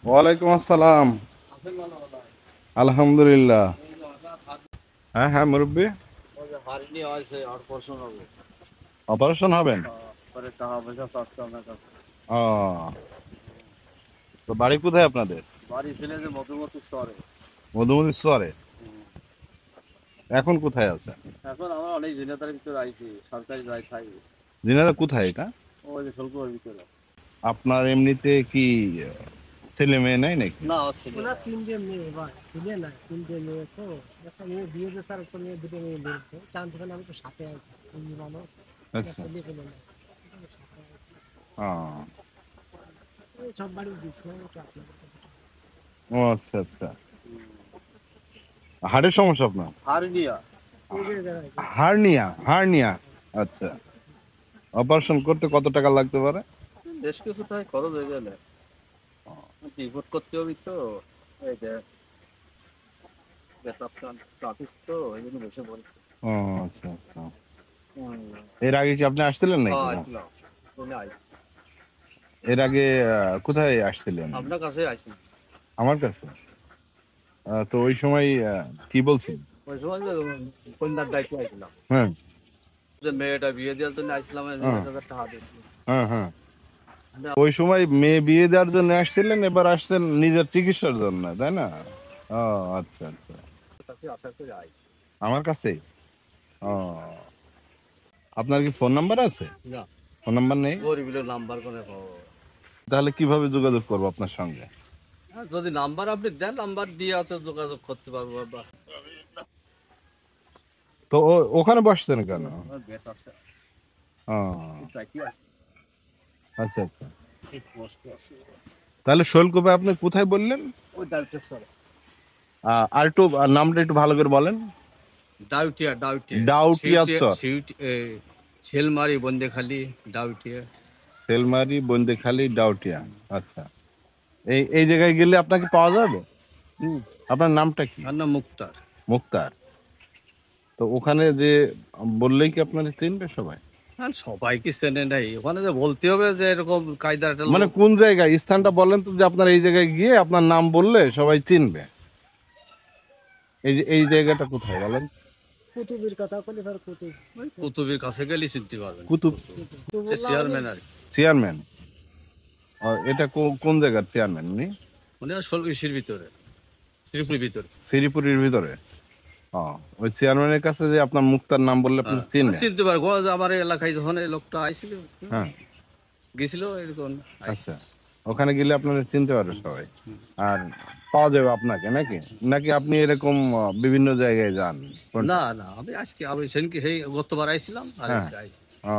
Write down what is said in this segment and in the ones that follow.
ওয়ালাইকুম আসসালাম। আলহামদুলিল্লাহ। হ্যাঁ হ্যাঁ মুরব্বী, অপারেশন হবেন? ও, তো বাড়ি কোথায় আপনাদের? মধুমতি চরে। এখন কোথায় আছেন? এখন আমরা অনেক ঝিনাইদহের ভিতরে আইছি, সরকারি যাই থাই। দিনাজপুর কোথায় এটা? ওই যে শুল্কর ভিতরে। আপনার এমনিতে কি ছেলে মেয়ে নাই নাকি? না ছিল ওরা তিনটে মেয়ে ভাই, ছেলে না, তিনটে মেয়ে তো। একটা মেয়ে বিয়ে দিয়েছে আর একটা মেয়ে, দুটো মেয়ে দিয়েছে। চার আমি তো সাথে আছি, তুমি মানুষ একটা আচ্ছা। ছেলে পেলে না, সাথে আছি। ও, এই সব বাড়ি দিয়েছিলাম, একটু আপনাদের কাছে। ও আচ্ছা আচ্ছা। হার্টের সমস্যা আপনার? হারনিয়া। এই যে জায়গায় হার্নিয়া, হার্নিয়া। আচ্ছা, অপারেশন করতে কত টাকা লাগতে পারে? বেশ কিছু তাই খরচ হয়ে গেলে রিপোর্ট করতে হবে তো। এই যে বেতার ট্রাফিক তো এই জন্য বসে বলছি। ও আচ্ছা আচ্ছা। এর আগে কি আপনি আসছিলেন নাকি? হ্যাঁ আসলাম, তুমি আই এর আগে কোথায় আসছিলেন? আপনার কাছে আইসি। আমার কাছে? তো ওই সময় কি বলছেন? ওই সময় যে কন্যার দায়িত্বে আইছিলাম, হ্যাঁ যে মেয়েটা বিয়ে দেওয়ার জন্য আইছিলাম, হ্যাঁ টাকা দিয়েছিল। হ্যাঁ হ্যাঁ। ওই সময় মেয়ে বিয়ে দেওয়ার জন্য আসছিলেন, এবার আসছেন নিজের চিকিৎসার জন্য, তাই না? ও আচ্ছা আচ্ছা। কাছে আশা করে আইছি। আমার কাছে? ও, আপনার কি ফোন নাম্বার আছে? না, ফোন নাম্বার নেই? গরিবের নাম্বার করে পাবো। তাহলে কিভাবে যোগাযোগ করবো আপনার সঙ্গে? যদি নাম্বার আপনি দেন, নাম্বার দিয়ে আছে যোগাযোগ করতে পারবো। বা তো ওখানে বসছেন কেন? বেত আছে, ও কি আছে, আচ্ছা আচ্ছা। এই পোস্ট আছে, তাহলে শৈলকুপে আপনি কোথায় বললেন? ওই ডাউটের স্যার। আর একটু নামটা একটু ভালো করে বলেন। ডাউটিয়া, ডাউটিয়া, ডাউটিয়া সিউটি চর। সিউটি শেলমারি বন্দেখালি, ডাউটিয়া। সেলমারি বন্দেখালি ডাউটিয়া। আচ্ছা, এই এই জায়গায় গেলে আপনাকে পাওয়া যাবে? হুম, আপনার নামটা কি? আর নাম মুক্তার। মুক্তার। তো ওখানে যে বললেই কি আপনারা চিনবে সবাই? আর সবাইকে চেনে নাই, ওখানে যে বলতে হবে যে এরকম কায়দার একটা মানে লোক। কোন জায়গায়, স্থানটা বলেন তো, যে আপনার এই জায়গায় গিয়ে আপনার নাম বললে সবাই চিনবে। এই যে এই জায়গাটা কোথায় বলেন? কুতুবের কথা বলি, ধর কুতুব। ওই কুতুবের কাছে গেলে চিনতে পারবেন। কুতুব। কুতুব তো বললাম আমি, চেয়ারম্যান আর কি। চেয়ারম্যান? এটা কোন জায়গার চেয়ারম্যান উনি? উনি ইসির ভিতরে, শ্রীপুরের ভিতরে। শ্রীপুরের ভিতরে? ও, ওই চেয়ারম্যানের কাছে যে আপনার মুক্তার নাম বললে আপনি হ্যাঁ, চিনবেন? চিনতে পারবো। আমার এই এলাকায় যখন এই লোকটা আইছিল, হ্যাঁ গেছিল এরকম আইছে। আচ্ছা। ওখানে গেলে আপনারা চিনতে পারবে সবাই, আর পাওয়া যাবে আপনাকে নাকি? নাকি আপনি এরকম বিভিন্ন জায়গায় যান? কোনটা? না না, আমি সেদিনকে সেই গতবার আইছিলাম আর হ্যাঁ। আজকে আইছি। ও,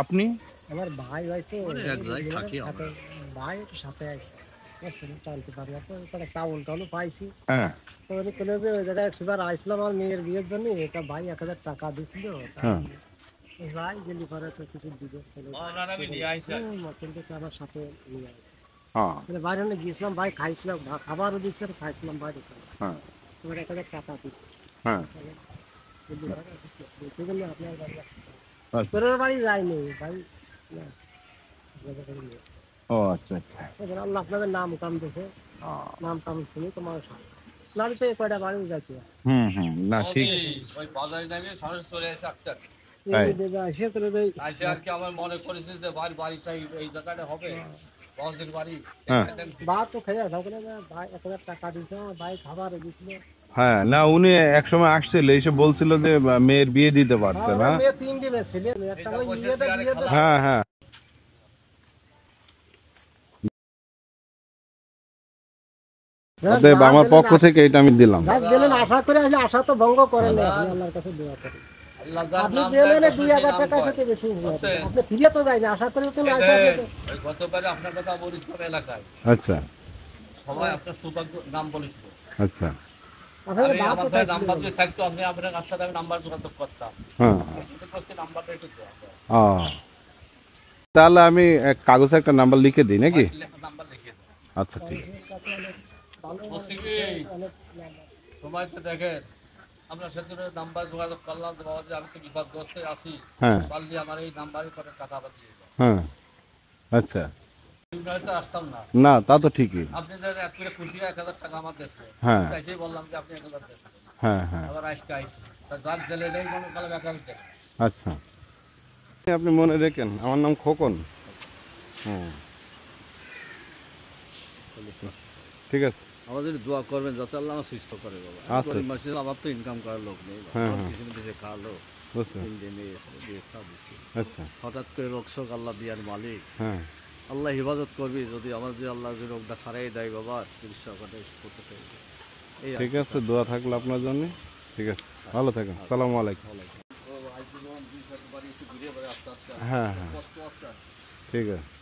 আপনি? আমার ভাই হয়তো মানে এক জায়গায় থাকি সাথে, আমরা। ভাই একটু সাথে আছে, টানতে পারি না তো, একটা চাউল টাউল পাইছি। হ্যাঁ তো উনি বললো যে ওই জায়গায় একবার আসলাম আমার মেয়ের বিয়ের জন্য, এটা ভাই 1,000 টাকা দিছিল। হ্যাঁ। ভাই গেলি পরে তো কিছু দিবে, চলে কিন্তু আমার সাথে নিয়ে আসে। হ্যাঁ মানে বাইরে অনেক গিয়েছিলাম ভাই, খাইছিলাম, খাবারও দিয়েছিলাম, খাইছিলাম বাইরে। হ্যাঁ তোমার 1,000 টাকা দিচ্ছে। হ্যাঁ। আপনার বাড়ি আচ্ছা। তোর বাড়ি যায়নি ভাই, না, আপনাদের বাড়ি নেই। ও আচ্ছা আচ্ছা। এবার আল্লাহ আপনাদের নাম কাম দেখে, ও, নাম কাম শুনি তোমার নাম পেয়ে কয়টা বাড়ি যাচ্ছে। হুম হুম, না ঠিক। ওই বাজারে নামিয়ে সামনে চলে এসে আক্তার তাই? এই দেবে আসে করে দেয়। আইসে আর কি আমার মনে করেছে যে বাড়িটা এই জায়গাটা হবে, বড়দের বাড়ি। হ্যাঁ ভাত তো খেয়ে ঢোকলে ভাই 1,000 টাকা দিচ্ছে, আমার ভাই খাবার দিয়েছিল। হ্যাঁ। না, উনি এক সময় আসছিল, এসে বলছিল যে মেয়ের বিয়ে দিতে পারছে না। মেয়ে তিনটি মেয়ে ছিল, একটা ওই মেয়েটা বিয়ে দিয়েছে। হ্যাঁ হ্যাঁ। অতএব আমার পক্ষ থেকে এটা আমি দিলাম। যাক দিলেন, আশা করে আসলে আশা তো ভঙ্গ করেন না, আপনি আল্লাহর কাছে দোয়া করেন। আল্লাহ যার আপনি নাম দিলেন দেয়, 2,000 টাকার নাম সাথে বেশি হবে। বুঝছেন? আপনি ফিরে তো যায়নি, আশা করে তো আসে আপনাকে। ওই গতবারে আপনার কথা বলিস এলাকায় আচ্ছা সবাই আপনার সৌভাগ্য নাম বলেছিল। আচ্ছা। আসলে আমি ভাত আমার তো কাছে খাইছিল। নাম্বার যদি থাকতো, আপনি আপনার সাথে আমি নাম্বার যোগাযোগ করতাম। হ্যাঁ। আমি করছি নাম্বারটা একটু দেওয়া যায়। ও, তাহলে আমি কাগজে একটা নাম্বার লিখে দিই নাকি? নাম্বার লিখে দেন। আচ্ছা ঠিক আছে। মানুষের কাছে অনেক ভালো বুঝছি মানুষ, কি? অনেক নাম্বার। সময় তো দেখেন, আমরা সেদিন নাম্বার যোগাযোগ করলাম যে বাবা, যে আমি তো বিপদগ্রস্তে আছি, হ্যাঁ পারলে আমার এই নাম্বারে করে টাকা দিয়ে দাও। হ্যাঁ। আচ্ছা। তো আসতাম না। না তা তো ঠিকই। আপনি যারা এক করে খুশি 1,000 টাকা আমার দেশে, হ্যাঁ তাই বললাম যে আপনি 1,000 দেন। হ্যাঁ হ্যাঁ, আবার আজকে আইসি, তা যার জেলে নেই মনে করলাম 1,000 দেন। আচ্ছা আপনি মনে রেখেন আমার নাম খোকন। হুম, ঠিক আছে। আমার যদি দোয়া করবেন যাতে আল্লাহ আমার সুস্থ করে বাবা। আচ্ছা। গরিব মানুষ, আমার তো ইনকাম করার লোক নেই। হ্যাঁ, আমার হ্যাঁ। কিছু দেশে খাওয়ালো, বুঝতে, 3 দিন নিয়ে এসে দিয়ে চা দিছি। আচ্ছা হঠাৎ করে রোগ শোক আল্লাহ দিয়ার মালিক, হ্যাঁ আল্লাহ হেফাজত করবি। যদি আমার যদি আল্লাহ যদি রোগটা সারাই দেয় বাবা, চিকিৎসা করে করতে চাই। এই আর ঠিক কি। আছে, দোয়া থাকলো আপনার জন্য। ঠিক আছে, ভালো থাকেন। সালামু আলাইকুম। ও আজকে যখন 2-4 বাড়ি একটু ঘুরে বেড়ে আস্তে আস্তে হ্যাঁ হ্যাঁ, কষ্ট আছে। ঠিক আছে।